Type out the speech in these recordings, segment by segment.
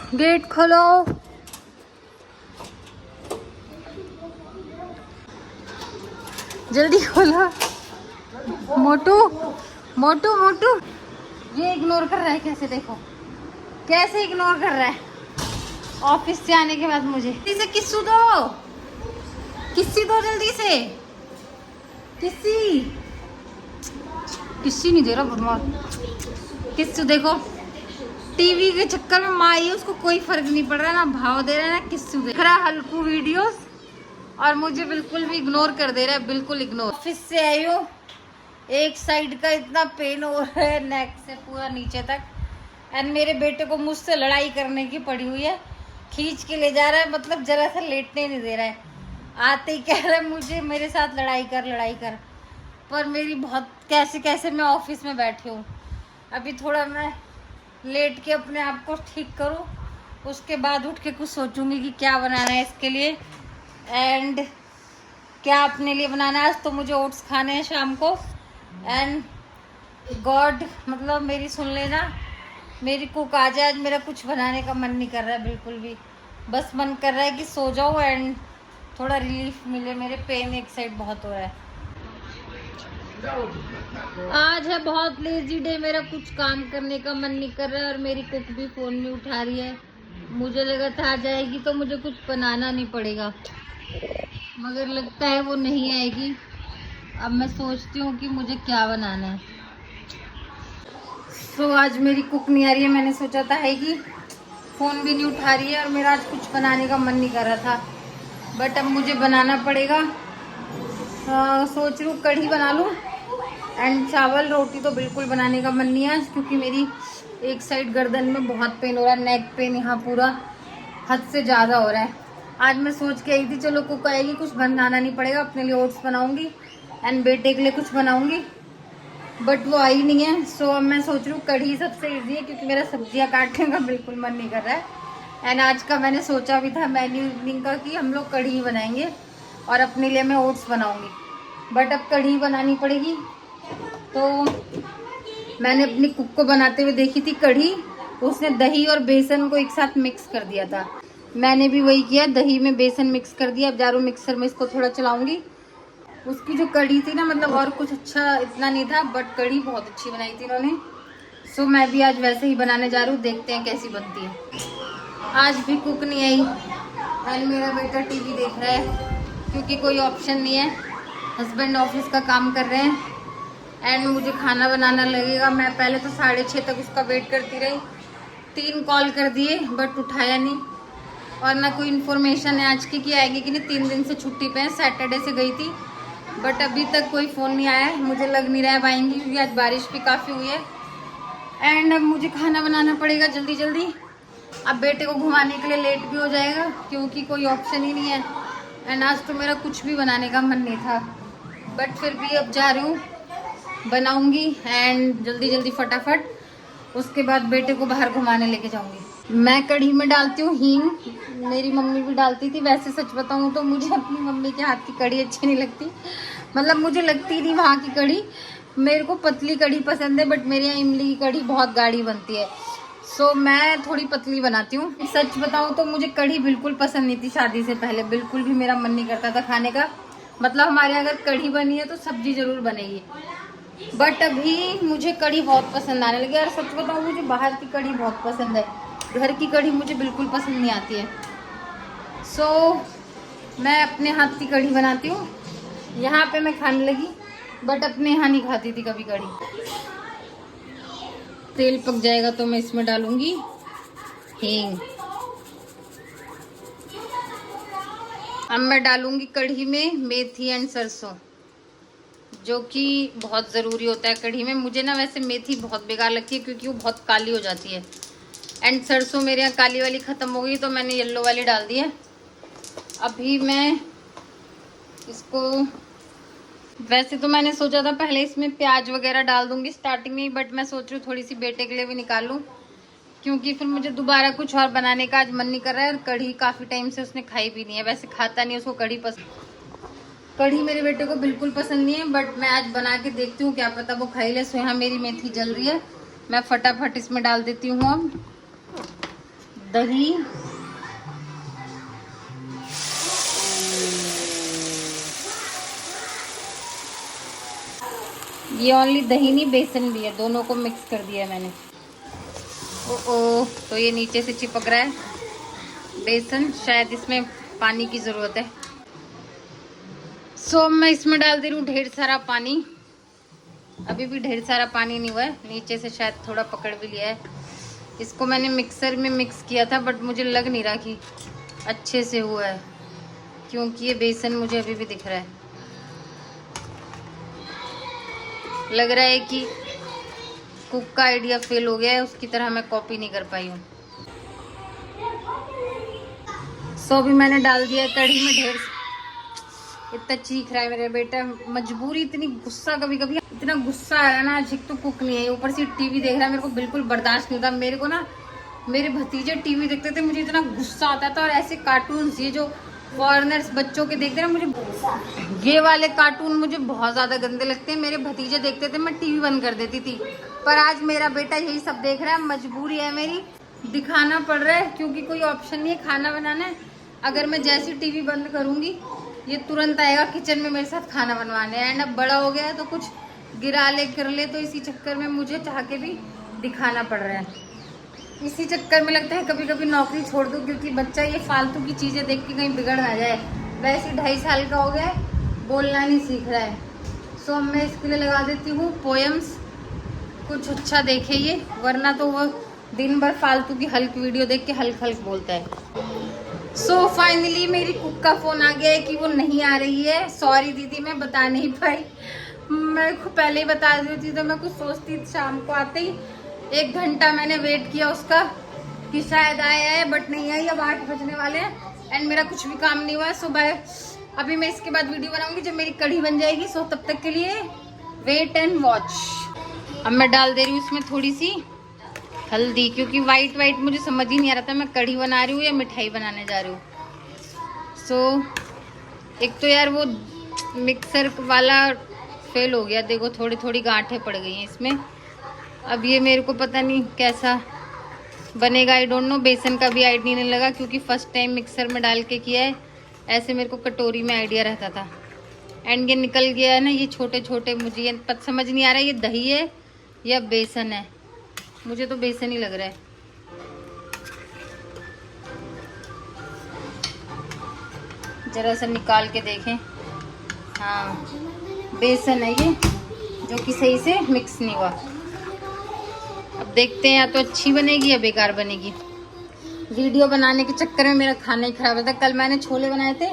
Gate खोलो। जल्दी खोलो। मोटू मोटू मोटू, ये इग्नोर कर रहा है कैसे, देखो कैसे इग्नोर कर रहा है। ऑफिस से आने के बाद मुझे जल्दी से किस्सू दो, किस्सी दो जल्दी से, किस्सी किस्सी नहीं दे रहा बदमाश। किस्सू देखो, टीवी के चक्कर में माई उसको कोई फर्क नहीं पड़ रहा, ना भाव दे रहा है ना किस्सू दे रहा है। हल्कू वीडियोस और मुझे बिल्कुल भी इग्नोर कर दे रहा है, बिल्कुल इग्नोर। ऑफिस से आई हूँ, एक साइड का इतना पेन हो रहा है नेक से पूरा नीचे तक, एंड मेरे बेटे को मुझसे लड़ाई करने की पड़ी हुई है। खींच के ले जा रहा है, मतलब जरा सा लेटने नहीं दे रहा है। आते ही कह रहा है मुझे मेरे साथ लड़ाई कर लड़ाई कर। पर मेरी बहुत कैसे कैसे मैं ऑफिस में बैठी हूँ। अभी थोड़ा मैं लेट के अपने आप को ठीक करूँ, उसके बाद उठ के कुछ सोचूंगी कि क्या बनाना है इसके लिए, एंड क्या अपने लिए बनाना है। आज तो मुझे ओट्स खाने हैं शाम को, एंड गॉड मतलब मेरी सुन लेना, मेरी कुक आ जाए। आज मेरा कुछ बनाने का मन नहीं कर रहा है बिल्कुल भी, बस मन कर रहा है कि सो जाऊँ एंड थोड़ा रिलीफ मिले। मेरे पेन एक साइड बहुत हो रहा है। आज है बहुत लेजी डे, मेरा कुछ काम करने का मन नहीं कर रहा है और मेरी कुक भी फोन नहीं उठा रही है। मुझे लगा था आ जाएगी तो मुझे कुछ बनाना नहीं पड़ेगा, मगर लगता है वो नहीं आएगी। अब मैं सोचती हूँ कि मुझे क्या बनाना है। तो आज मेरी कुक नहीं आ रही है, मैंने सोचा था आएगी, फ़ोन भी नहीं उठा रही है और मेरा आज कुछ बनाने का मन नहीं कर रहा था, बट अब मुझे बनाना पड़ेगा। सोच रही हूँ कढ़ी बना लूँ एंड चावल। रोटी तो बिल्कुल बनाने का मन नहीं है आज, क्योंकि मेरी एक साइड गर्दन में बहुत पेन हो रहा है, नेक पेन यहाँ पूरा हद से ज़्यादा हो रहा है। आज मैं सोच के आई थी चलो कुक आएगी, कुछ बनाना नहीं पड़ेगा, अपने लिए ओट्स बनाऊंगी एंड बेटे के लिए कुछ बनाऊंगी, बट वो आई नहीं है। सो अब मैं सोच रही हूँ कढ़ी सबसे इजी है, क्योंकि मेरा सब्जियाँ काटने का बिल्कुल मन नहीं कर रहा है। एंड आज का मैंने सोचा भी था मेन्यू इवनिंग का कि हम लोग कढ़ी बनाएंगे और अपने लिए मैं ओट्स बनाऊंगी, बट अब कढ़ी बनानी पड़ेगी। तो मैंने अपनी कुक को बनाते हुए देखी थी कढ़ी, उसने दही और बेसन को एक साथ मिक्स कर दिया था। मैंने भी वही किया, दही में बेसन मिक्स कर दिया। अब जा रहा हूँ मिक्सर में इसको थोड़ा चलाऊंगी। उसकी जो कढ़ी थी ना, मतलब और कुछ अच्छा इतना नहीं था, बट कढ़ी बहुत अच्छी बनाई थी उन्होंने। सो मैं भी आज वैसे ही बनाने जा रही हूँ, देखते हैं कैसी बनती है। आज भी कुक नहीं आई एंड मेरा बेटा टीवी देख रहा है, क्योंकि कोई ऑप्शन नहीं है। हस्बैंड ऑफिस का काम कर रहे हैं एंड मुझे खाना बनाना लगेगा। मैं पहले तो 6:30 तक उसका वेट करती रही, 3 कॉल कर दिए बट उठाया नहीं, और ना कोई इन्फॉर्मेशन है आज की कि आएगी कि नहीं। 3 दिन से छुट्टी पे है, सैटरडे से गई थी, बट अभी तक कोई फ़ोन नहीं आया है। मुझे लग नहीं रहा है आएंगी, क्योंकि आज बारिश भी काफ़ी हुई है। एंड अब मुझे खाना बनाना पड़ेगा जल्दी जल्दी। अब बेटे को घुमाने के लिए लेट भी हो जाएगा, क्योंकि कोई ऑप्शन ही नहीं है। एंड आज तो मेरा कुछ भी बनाने का मन नहीं था, बट फिर भी अब जा रही हूँ, बनाऊंगी एंड जल्दी जल्दी फटाफट। उसके बाद बेटे को बाहर घुमाने लेके जाऊंगी। मैं कढ़ी में डालती हूँ हींग, मेरी मम्मी भी डालती थी। वैसे सच बताऊँ तो मुझे अपनी मम्मी के हाथ की कढ़ी अच्छी नहीं लगती, मतलब मुझे लगती नहीं वहाँ की कढ़ी। मेरे को पतली कढ़ी पसंद है, बट मेरे यहाँ इमली की कढ़ी बहुत गाढ़ी बनती है। सो मैं थोड़ी पतली बनाती हूँ। सच बताऊँ तो मुझे कढ़ी बिल्कुल पसंद नहीं थी शादी से पहले, बिल्कुल भी मेरा मन नहीं करता था खाने का। मतलब हमारे यहाँ अगर कढ़ी बनी है तो सब्जी जरूर बनेगी, बट अभी मुझे कढ़ी बहुत पसंद आने लगी। और सच बताऊँ मुझे बाहर की कढ़ी बहुत पसंद है, घर की कढ़ी मुझे बिल्कुल पसंद नहीं आती है। सो मैं अपने हाथ की कढ़ी बनाती हूँ। यहाँ पे मैं खाने लगी, बट अपने यहाँ नहीं खाती थी कभी कढ़ी। तेल पक जाएगा तो मैं इसमें डालूंगी हींग। अब मैं डालूंगी कढ़ी में मेथी एंड सरसों, जो कि बहुत ज़रूरी होता है कढ़ी में। मुझे ना वैसे मेथी बहुत बेकार लगती है, क्योंकि वो बहुत काली हो जाती है। एंड सरसों मेरे यहाँ काली वाली ख़त्म हो गई, तो मैंने येलो वाली डाल दी है। अभी मैं इसको, वैसे तो मैंने सोचा था पहले इसमें प्याज वगैरह डाल दूंगी स्टार्टिंग में ही, बट मैं सोच रही हूँ थोड़ी सी बेटे के लिए भी निकाल लूँ, क्योंकि फिर मुझे दोबारा कुछ और बनाने का आज मन नहीं कर रहा है। और कढ़ी काफ़ी टाइम से उसने खाई भी नहीं है, वैसे खाता नहीं, उसको कढ़ी पसंद। कढ़ी मेरे बेटे को बिल्कुल पसंद नहीं है, बट मैं आज बना के देखती हूँ, क्या पता वो खाई ले। सो यहाँ मेरी मेथी जल रही है, मैं फटाफट इसमें डाल देती हूँ अब दही, ये ओनली दही नहीं बेसन भी है, दोनों को मिक्स कर दिया मैंने। ओ तो ये नीचे से चिपक रहा है बेसन, शायद इसमें पानी की ज़रूरत है। सो मैं इसमें डाल दे रही हूँ ढेर सारा पानी। अभी भी ढेर सारा पानी नहीं हुआ है, नीचे से शायद थोड़ा पकड़ भी लिया है। इसको मैंने मिक्सर में मिक्स किया था बट मुझे लग नहीं रहा कि अच्छे से हुआ है, क्योंकि ये बेसन मुझे अभी भी दिख रहा है। लग रहा है कि कुक का आइडिया फेल हो गया है, उसकी तरह मैं कॉपी नहीं कर पाई हूँ। सो अभी मैंने डाल दिया कढ़ी में ढेर। इतना चीख रहा है मेरा बेटा, मजबूरी, इतनी गुस्सा, कभी कभी इतना गुस्सा आ रहा है ना। आज एक तो कुक नहीं है, ऊपर से टीवी देख रहा है, मेरे को बिल्कुल बर्दाश्त नहीं होता। मेरे को ना मेरे भतीजे टीवी देखते थे, मुझे इतना गुस्सा आता था। और ऐसे कार्टून्स ये जो फॉरेनर्स बच्चों के देखते हैं ना, मुझे ये वाले कार्टून मुझे बहुत ज्यादा गंदे लगते हैं। मेरे भतीजे देखते थे, मैं टीवी बंद कर देती थी, पर आज मेरा बेटा यही सब देख रहा है। मजबूरी है मेरी, दिखाना पड़ रहा है, क्योंकि कोई ऑप्शन नहीं है खाना बनाना है। अगर मैं जैसी टीवी बंद करूंगी ये तुरंत आएगा किचन में मेरे साथ खाना बनवाने। एंड अब बड़ा हो गया है तो कुछ गिरा ले कर ले, तो इसी चक्कर में मुझे चाह के भी दिखाना पड़ रहा है। इसी चक्कर में लगता है कभी कभी नौकरी छोड़ दूं, क्योंकि बच्चा ये फालतू की चीजें देख के कहीं बिगड़ ना जाए। वैसे 2.5 साल का हो गया है, बोलना नहीं सीख रहा है। सो अब मैं इसके लिए लगा देती हूँ पोएम्स, कुछ अच्छा देखे ये, वरना तो वो दिन भर फालतू की हल्क वीडियो देख के हल्क हल्क बोलता है। सो फाइनली मेरी कुक का फोन आ गया है कि वो नहीं आ रही है। सॉरी दीदी, मैं बता नहीं पाई, मैं पहले ही बता देती तो मैं कुछ सोचती। शाम को आते ही 1 घंटा मैंने वेट किया उसका कि शायद आए, बट नहीं आई। अब 8 बजने वाले हैं एंड मेरा कुछ भी काम नहीं हुआ। सो बाय, अभी मैं इसके बाद वीडियो बनाऊंगी जब मेरी कढ़ी बन जाएगी। सो तब तक के लिए वेट एंड वॉच। अब मैं डाल दे रही हूँ इसमें थोड़ी सी हल्दी, क्योंकि वाइट वाइट मुझे समझ ही नहीं आ रहा था मैं कढ़ी बना रही हूँ या मिठाई बनाने जा रही हूँ। सो एक तो यार वो मिक्सर वाला फेल हो गया, देखो थोड़ी थोड़ी गांठें पड़ गई हैं इसमें। अब ये मेरे को पता नहीं कैसा बनेगा, आई डोंट नो। बेसन का भी आइडिया नहीं लगा, क्योंकि फर्स्ट टाइम मिक्सर में डाल के किया है। ऐसे मेरे को कटोरी में आइडिया रहता था एंड ये निकल गया है ना, ये छोटे छोटे। मुझे ये समझ नहीं आ रहा है ये दही है या बेसन है, मुझे तो बेसन ही लग रहा है। जरा सा निकाल के देखें, हाँ बेसन है ये, जो कि सही से मिक्स नहीं हुआ। अब देखते हैं या तो अच्छी बनेगी या बेकार बनेगी। वीडियो बनाने के चक्कर में मेरा खाना ही खराब होता। कल मैंने छोले बनाए थे,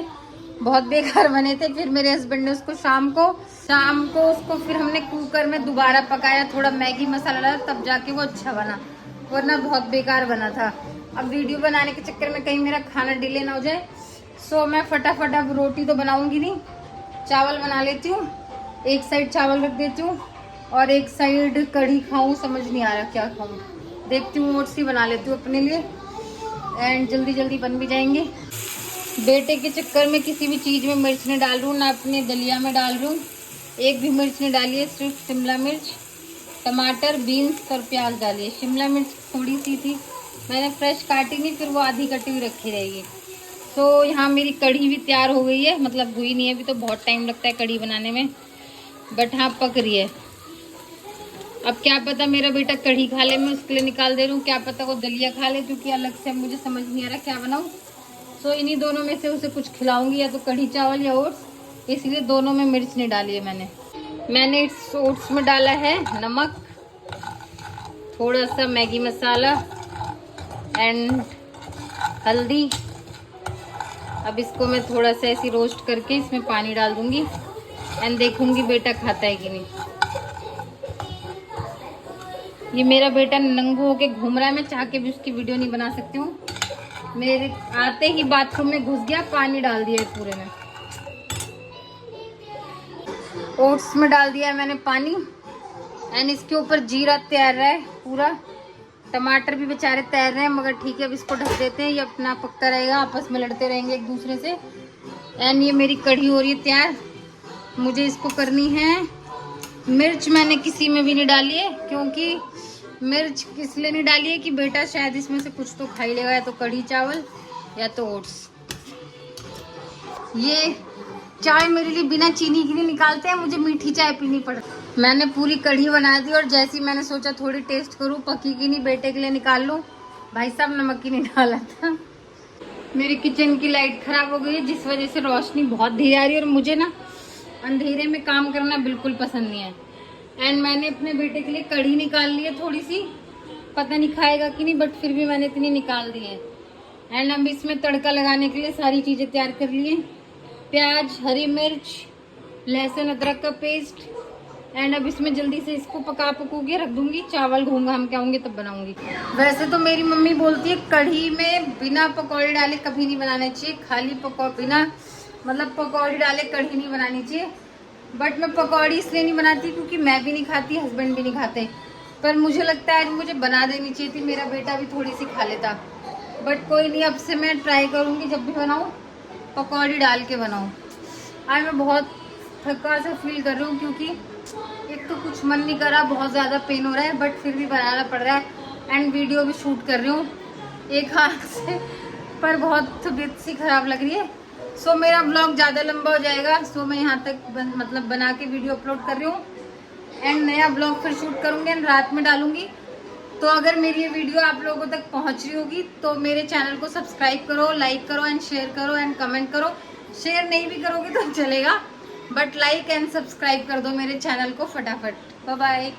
बहुत बेकार बने थे। फिर मेरे हस्बैंड ने उसको शाम को उसको फिर हमने कुकर में दोबारा पकाया, थोड़ा मैगी मसाला डाला, तब जाके वो अच्छा बना, वरना बहुत बेकार बना था। अब वीडियो बनाने के चक्कर में कहीं मेरा खाना डिले ना हो जाए। सो मैं फटाफट अब रोटी तो बनाऊंगी नहीं, चावल बना लेती हूँ। एक साइड चावल रख देती हूँ और एक साइड कढ़ी खाऊं, समझ नहीं आ रहा क्या खाऊं। देखती हूँ ओट्स ही बना लेती हूँ अपने लिए एंड जल्दी जल्दी बन भी जाएंगे। बेटे के चक्कर में किसी भी चीज़ में मिर्च नहीं डाल रही हूँ, ना अपने दलिया में डाल रही हूँ। एक भी मिर्च नहीं डाली है, सिर्फ शिमला मिर्च, टमाटर, बीन्स और प्याज डाली है। शिमला मिर्च थोड़ी सी थी, मैंने फ्रेश काटी नहीं, फिर वो आधी कटी हुई रखी रहेगी। तो यहाँ मेरी कढ़ी भी तैयार हो गई है, मतलब हुई नहीं है अभी, तो बहुत टाइम लगता है कढ़ी बनाने में, बट हाँ पक रही है। अब क्या पता मेरा बेटा कढ़ी खा ले, मैं उसके लिए निकाल दे रही हूँ। क्या पता वो दलिया खा ले, क्योंकि अलग से मुझे समझ नहीं आ रहा क्या बनाऊँ। तो इन्हीं दोनों में से उसे कुछ खिलाऊंगी, या तो कढ़ी चावल या ओट्स, इसलिए दोनों में मिर्च नहीं डाली है मैंने इस ओट्स में डाला है नमक, थोड़ा सा मैगी मसाला एंड हल्दी। अब इसको मैं थोड़ा सा ऐसी रोस्ट करके इसमें पानी डाल दूंगी एंड देखूंगी बेटा खाता है कि नहीं। ये मेरा बेटा नंगू होके घूम रहा है, मैं चाह के भी उसकी वीडियो नहीं बना सकती हूँ। मेरे आते ही बाथरूम में घुस गया, पानी डाल दिया है पूरे में। ओट्स में डाल दिया है मैंने पानी एंड इसके ऊपर जीरा तैर रहा है पूरा। टमाटर भी बेचारे तैर रहे हैं, मगर ठीक है अब इसको ढक देते हैं, ये अपना पकता रहेगा, आपस में लड़ते रहेंगे एक दूसरे से। एंड ये मेरी कढ़ी हो रही है तैयार। मुझे इसको करनी है, मिर्च मैंने किसी में भी नहीं डाली है, क्योंकि मिर्च इसलिए नहीं डाली है कि बेटा शायद इसमें से कुछ तो खा ही लेगा, या तो कढ़ी चावल या तो ओट्स। ये चाय मेरे लिए बिना चीनी के नहीं निकालते हैं, मुझे मीठी चाय पीनी पड़ती। मैंने पूरी कढ़ी बना दी और जैसी मैंने सोचा थोड़ी टेस्ट करूं, पकी की नहीं, बेटे के लिए निकाल लूं। भाई साहब नमक ही नहीं डाला था। मेरी किचन की लाइट खराब हो गई है जिस वजह से रोशनी बहुत धीरे आ रही है और मुझे ना अंधेरे में काम करना बिल्कुल पसंद नहीं है। एंड मैंने अपने बेटे के लिए कढ़ी निकाल ली है थोड़ी सी, पता नहीं खाएगा कि नहीं, बट फिर भी मैंने इतनी निकाल दी है। एंड अब इसमें तड़का लगाने के लिए सारी चीज़ें तैयार कर ली है, प्याज, हरी मिर्च, लहसुन, अदरक का पेस्ट। एंड अब इसमें जल्दी से इसको पकू के रख दूंगी। चावल घूंगा हम क्या होंगे तब बनाऊंगी। वैसे तो मेरी मम्मी बोलती है कढ़ी में बिना पकौड़े डाले कभी नहीं बनाने चाहिए, खाली बिना मतलब पकौड़ी डाले कढ़ी नहीं बनानी चाहिए। बट मैं पकौड़ी इसलिए नहीं बनाती क्योंकि मैं भी नहीं खाती, हस्बैंड भी नहीं खाते। पर मुझे लगता है मुझे बना देनी चाहिए थी, मेरा बेटा भी थोड़ी सी खा लेता। बट कोई नहीं, अब से मैं ट्राई करूँगी जब भी बनाऊँ पकौड़ी डाल के बनाऊँ। आज मैं बहुत थका सा फील कर रही हूँ क्योंकि एक तो कुछ मन नहीं कर रहा, बहुत ज़्यादा पेन हो रहा है, बट फिर भी बनाना पड़ रहा है। एंड वीडियो भी शूट कर रही हूँ एक हाथ से, पर बहुत तबीयत सी खराब लग रही है। सो मेरा ब्लॉग ज़्यादा लंबा हो जाएगा। सो मैं यहाँ तक मतलब बना के वीडियो अपलोड कर रही हूँ। एंड नया ब्लॉग फिर शूट करूँगी एंड रात में डालूंगी। तो अगर मेरी ये वीडियो आप लोगों तक पहुँच रही होगी तो मेरे चैनल को सब्सक्राइब करो, लाइक करो एंड शेयर करो एंड कमेंट करो। शेयर नहीं भी करोगे तो चलेगा, बट लाइक एंड सब्सक्राइब कर दो मेरे चैनल को फटाफट। Bye bye.